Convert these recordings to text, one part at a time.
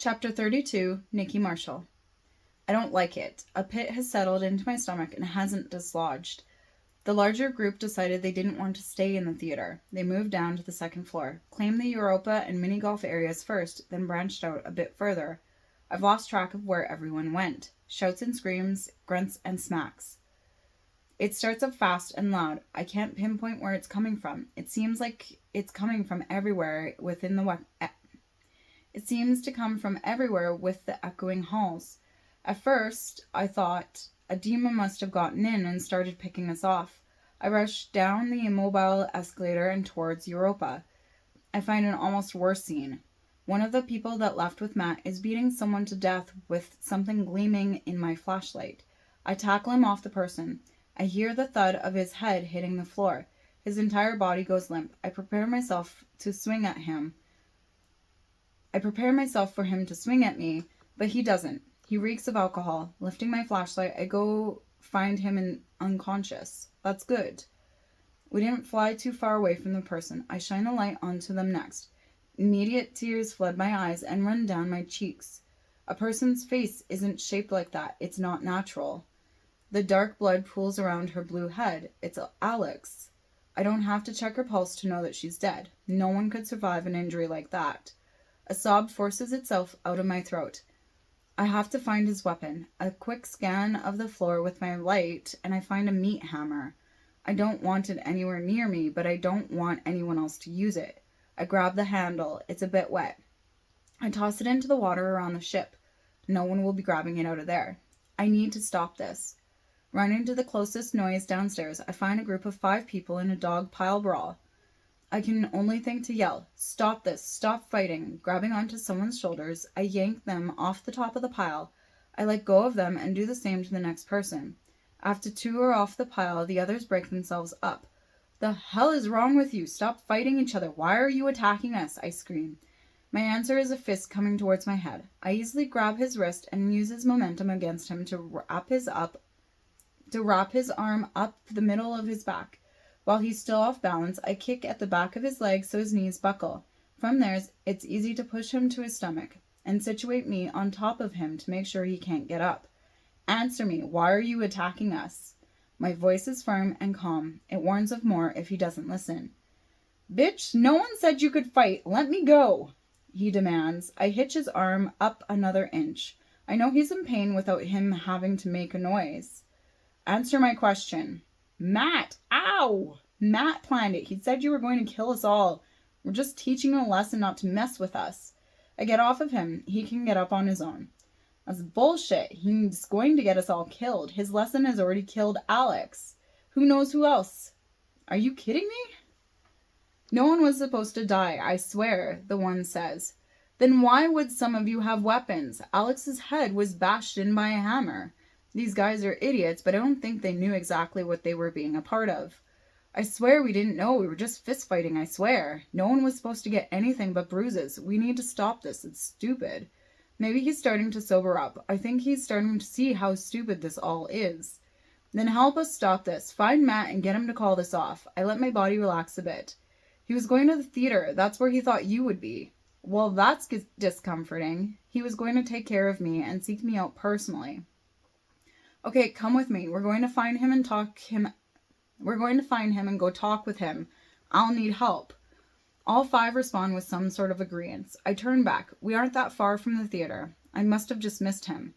Chapter 32, Nikki Marshall. I don't like it. A pit has settled into my stomach and hasn't dislodged. The larger group decided they didn't want to stay in the theater. They moved down to the second floor, claimed the Europa and mini golf areas first, then branched out a bit further. I've lost track of where everyone went. Shouts and screams, grunts and smacks. It starts up fast and loud. I can't pinpoint where it's coming from. It seems like it's coming from everywhere within the It seems to come from everywhere with the echoing halls. At first, I thought a demon must have gotten in and started picking us off. I rushed down the immobile escalator and towards Europa. I find an almost worse scene. One of the people that left with Matt is beating someone to death with something gleaming in my flashlight. I tackle him off the person. I hear the thud of his head hitting the floor. His entire body goes limp. I prepare myself for him to swing at me, but he doesn't. He reeks of alcohol. Lifting my flashlight, I go find him unconscious. That's good. We didn't fly too far away from the person. I shine a light onto them next. Immediate tears flood my eyes and run down my cheeks. A person's face isn't shaped like that. It's not natural. The dark blood pools around her blue head. It's Alex. I don't have to check her pulse to know that she's dead. No one could survive an injury like that. A sob forces itself out of my throat. I have to find his weapon. A quick scan of the floor with my light, and I find a meat hammer. I don't want it anywhere near me, but I don't want anyone else to use it. I grab the handle. It's a bit wet. I toss it into the water around the ship. No one will be grabbing it out of there. I need to stop this. Running to the closest noise downstairs, I find a group of 5 people in a dog pile brawl. I can only think to yell, "Stop this, stop fighting." Grabbing onto someone's shoulders, I yank them off the top of the pile. I let go of them and do the same to the next person. After 2 are off the pile, the others break themselves up. "The hell is wrong with you? Stop fighting each other. Why are you attacking us?" I scream. My answer is a fist coming towards my head. I easily grab his wrist and use his momentum against him to wrap his arm up the middle of his back. While he's still off balance, I kick at the back of his leg so his knees buckle. From there, it's easy to push him to his stomach and situate me on top of him to make sure he can't get up. "Answer me. Why are you attacking us?" My voice is firm and calm. It warns of more if he doesn't listen. "Bitch, no one said you could fight. Let me go," he demands. I hitch his arm up another inch. I know he's in pain without him having to make a noise. "Answer my question." "Matt, ow! Matt planned it. He said you were going to kill us all. We're just teaching him a lesson not to mess with us." I get off of him. He can get up on his own. "That's bullshit. He's going to get us all killed. His lesson has already killed Alex. Who knows who else?" "Are you kidding me?" "No one was supposed to die, I swear," the one says. "Then why would some of you have weapons? Alex's head was bashed in by a hammer. These guys are idiots, but I don't think they knew exactly what they were being a part of." "I swear we didn't know. We were just fist fighting, I swear. No one was supposed to get anything but bruises. We need to stop this. It's stupid." Maybe he's starting to sober up. I think he's starting to see how stupid this all is. "Then help us stop this. Find Matt and get him to call this off." I let my body relax a bit. "He was going to the theater. That's where he thought you would be." "Well, that's discomforting. He was going to take care of me and seek me out personally." "Okay, come with me. We're going to find him and go talk with him. I'll need help." All 5 respond with some sort of agreement. I turn back. We aren't that far from the theater. I must have just missed him.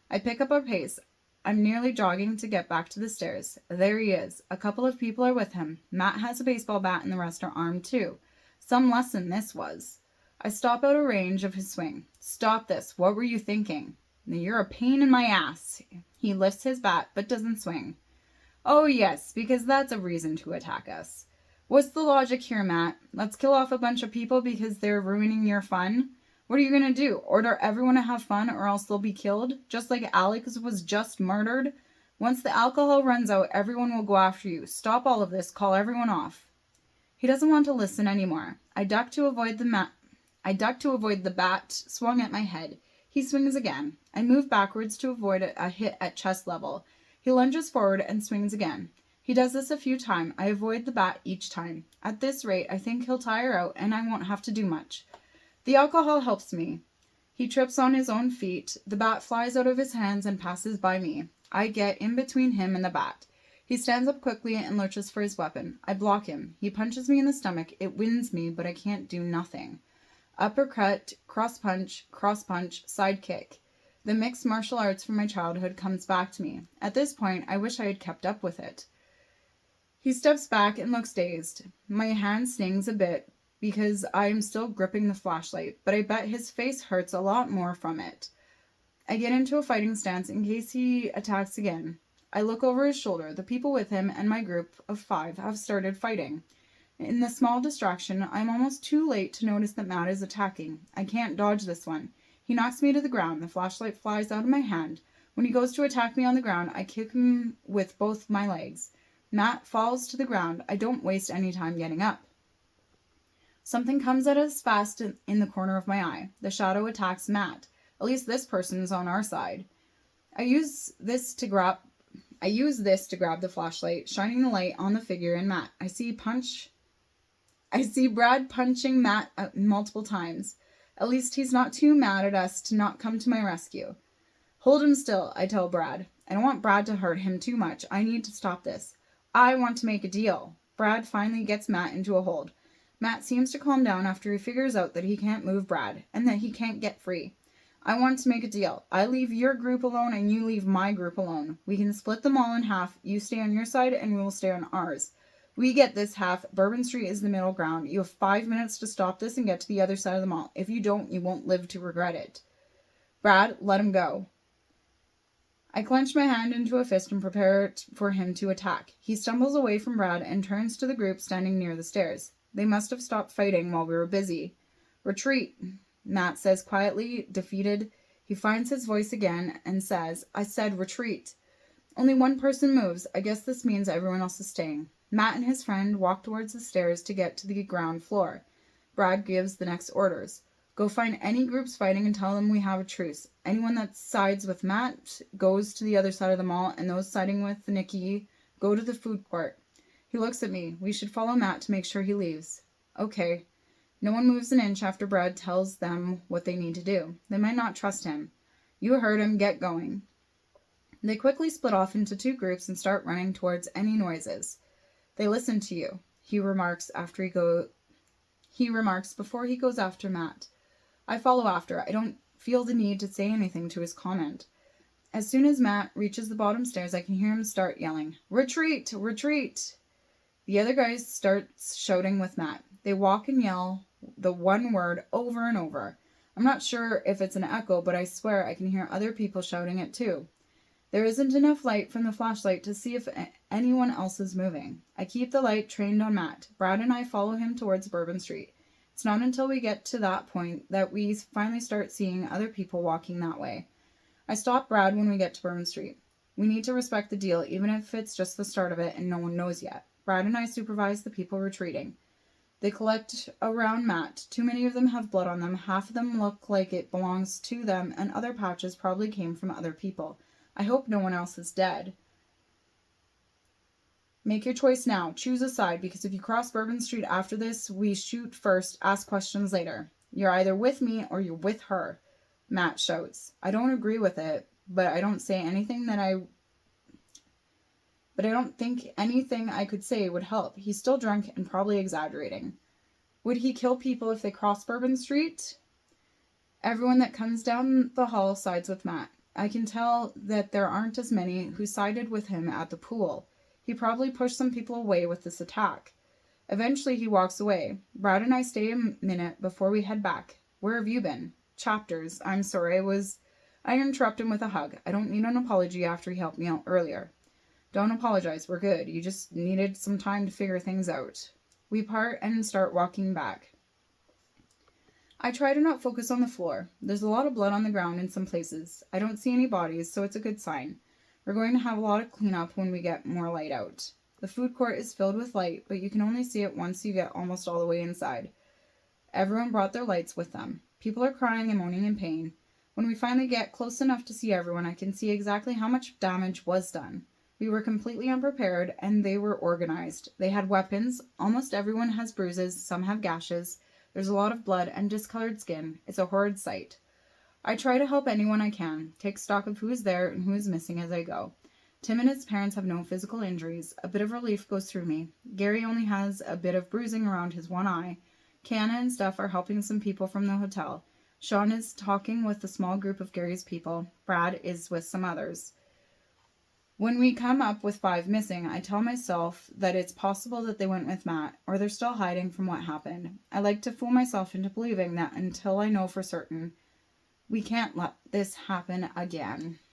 I pick up our pace. I'm nearly jogging to get back to the stairs. There he is. A couple of people are with him. Matt has a baseball bat and the rest are armed too. Some lesson this was. I stop out of range of his swing. "Stop this. What were you thinking?" "You're a pain in my ass." He lifts his bat but doesn't swing. "Oh yes, because that's a reason to attack us. What's the logic here, Matt? Let's kill off a bunch of people because they're ruining your fun? What are you going to do? Order everyone to have fun or else they'll be killed? Just like Alex was just murdered? Once the alcohol runs out, everyone will go after you. Stop all of this. Call everyone off." He doesn't want to listen anymore. I duck to avoid the bat swung at my head. He swings again. I move backwards to avoid a hit at chest level. He lunges forward and swings again. He does this a few times. I avoid the bat each time. At this rate, I think he'll tire out and I won't have to do much. The alcohol helps me. He trips on his own feet. The bat flies out of his hands and passes by me. I get in between him and the bat. He stands up quickly and lurches for his weapon. I block him. He punches me in the stomach. It winds me, but I can't do nothing. Uppercut, cross punch, side kick. The mixed martial arts from my childhood comes back to me. At this point, I wish I had kept up with it. He steps back and looks dazed. My hand stings a bit because I am still gripping the flashlight, but I bet his face hurts a lot more from it. I get into a fighting stance in case he attacks again. I look over his shoulder. The people with him and my group of 5 have started fighting. In the small distraction, I'm almost too late to notice that Matt is attacking. I can't dodge this one. He knocks me to the ground. The flashlight flies out of my hand. When he goes to attack me on the ground, I kick him with both my legs. Matt falls to the ground. I don't waste any time getting up. Something comes at us fast in the corner of my eye. The shadow attacks Matt. At least this person's on our side. I use this to grab the flashlight, shining the light on the figure in Matt. I see Brad punching Matt multiple times. At least he's not too mad at us to not come to my rescue. Hold him still, I tell Brad. I don't want Brad to hurt him too much. I need to stop this. I want to make a deal. Brad finally gets Matt into a hold. Matt seems to calm down after he figures out that he can't move Brad and that he can't get free. I want to make a deal. I leave your group alone and you leave my group alone. We can split them all in half. You stay on your side and we will stay on ours. We get this half. Bourbon Street is the middle ground. You have 5 minutes to stop this and get to the other side of the mall. If you don't, you won't live to regret it. Brad, let him go. I clench my hand into a fist and prepare for him to attack. He stumbles away from Brad and turns to the group standing near the stairs. They must have stopped fighting while we were busy. Retreat, Matt says quietly, defeated. He finds his voice again and says, I said retreat. Only one person moves. I guess this means everyone else is staying. Matt and his friend walk towards the stairs to get to the ground floor. Brad gives the next orders. Go find any groups fighting and tell them we have a truce. Anyone that sides with Matt goes to the other side of the mall, and those siding with Nikki go to the food court. He looks at me. We should follow Matt to make sure he leaves. Okay. No one moves an inch after Brad tells them what they need to do. They might not trust him. You heard him. Get going. They quickly split off into 2 groups and start running towards any noises. They listen to you, he remarks before he goes after Matt. I follow after. I don't feel the need to say anything to his comment. As soon as Matt reaches the bottom stairs, I can hear him start yelling, Retreat! Retreat! The other guys start shouting with Matt. They walk and yell the one word over and over. I'm not sure if it's an echo, but I swear I can hear other people shouting it too. There isn't enough light from the flashlight to see if anyone else is moving. I keep the light trained on Matt. Brad and I follow him towards Bourbon Street. It's not until we get to that point that we finally start seeing other people walking that way. I stop Brad when we get to Bourbon Street. We need to respect the deal, even if it's just the start of it and no one knows yet. Brad and I supervise the people retreating. They collect around Matt. Too many of them have blood on them. Half of them look like it belongs to them, and other patches probably came from other people. I hope no one else is dead. Make your choice now. Choose a side, because if you cross Bourbon Street after this, we shoot first, ask questions later. You're either with me or you're with her, Matt shouts. I don't agree with it, but I don't think anything I could say would help. He's still drunk and probably exaggerating. Would he kill people if they cross Bourbon Street? Everyone that comes down the hall sides with Matt. I can tell that there aren't as many who sided with him at the pool. He probably pushed some people away with this attack. Eventually he walks away. Brad and I stay a minute before we head back. Where have you been? Chapters. I'm sorry, I interrupt him with a hug. I don't need an apology after he helped me out earlier. Don't apologize, we're good. You just needed some time to figure things out. We part and start walking back. I try to not focus on the floor. There's a lot of blood on the ground in some places. I don't see any bodies, so it's a good sign. We're going to have a lot of cleanup when we get more light out. The food court is filled with light, but you can only see it once you get almost all the way inside. Everyone brought their lights with them. People are crying and moaning in pain. When we finally get close enough to see everyone, I can see exactly how much damage was done. We were completely unprepared, and they were organized. They had weapons. Almost everyone has bruises. Some have gashes. There's a lot of blood and discolored skin. It's a horrid sight. I try to help anyone I can, take stock of who is there and who is missing as I go. Tim and his parents have no physical injuries. A bit of relief goes through me. Gary only has a bit of bruising around his one eye. Kiana and Steph are helping some people from the hotel. Sean is talking with a small group of Gary's people. Brad is with some others. When we come up with 5 missing, I tell myself that it's possible that they went with Matt, or they're still hiding from what happened. I like to fool myself into believing that until I know for certain. We can't let this happen again.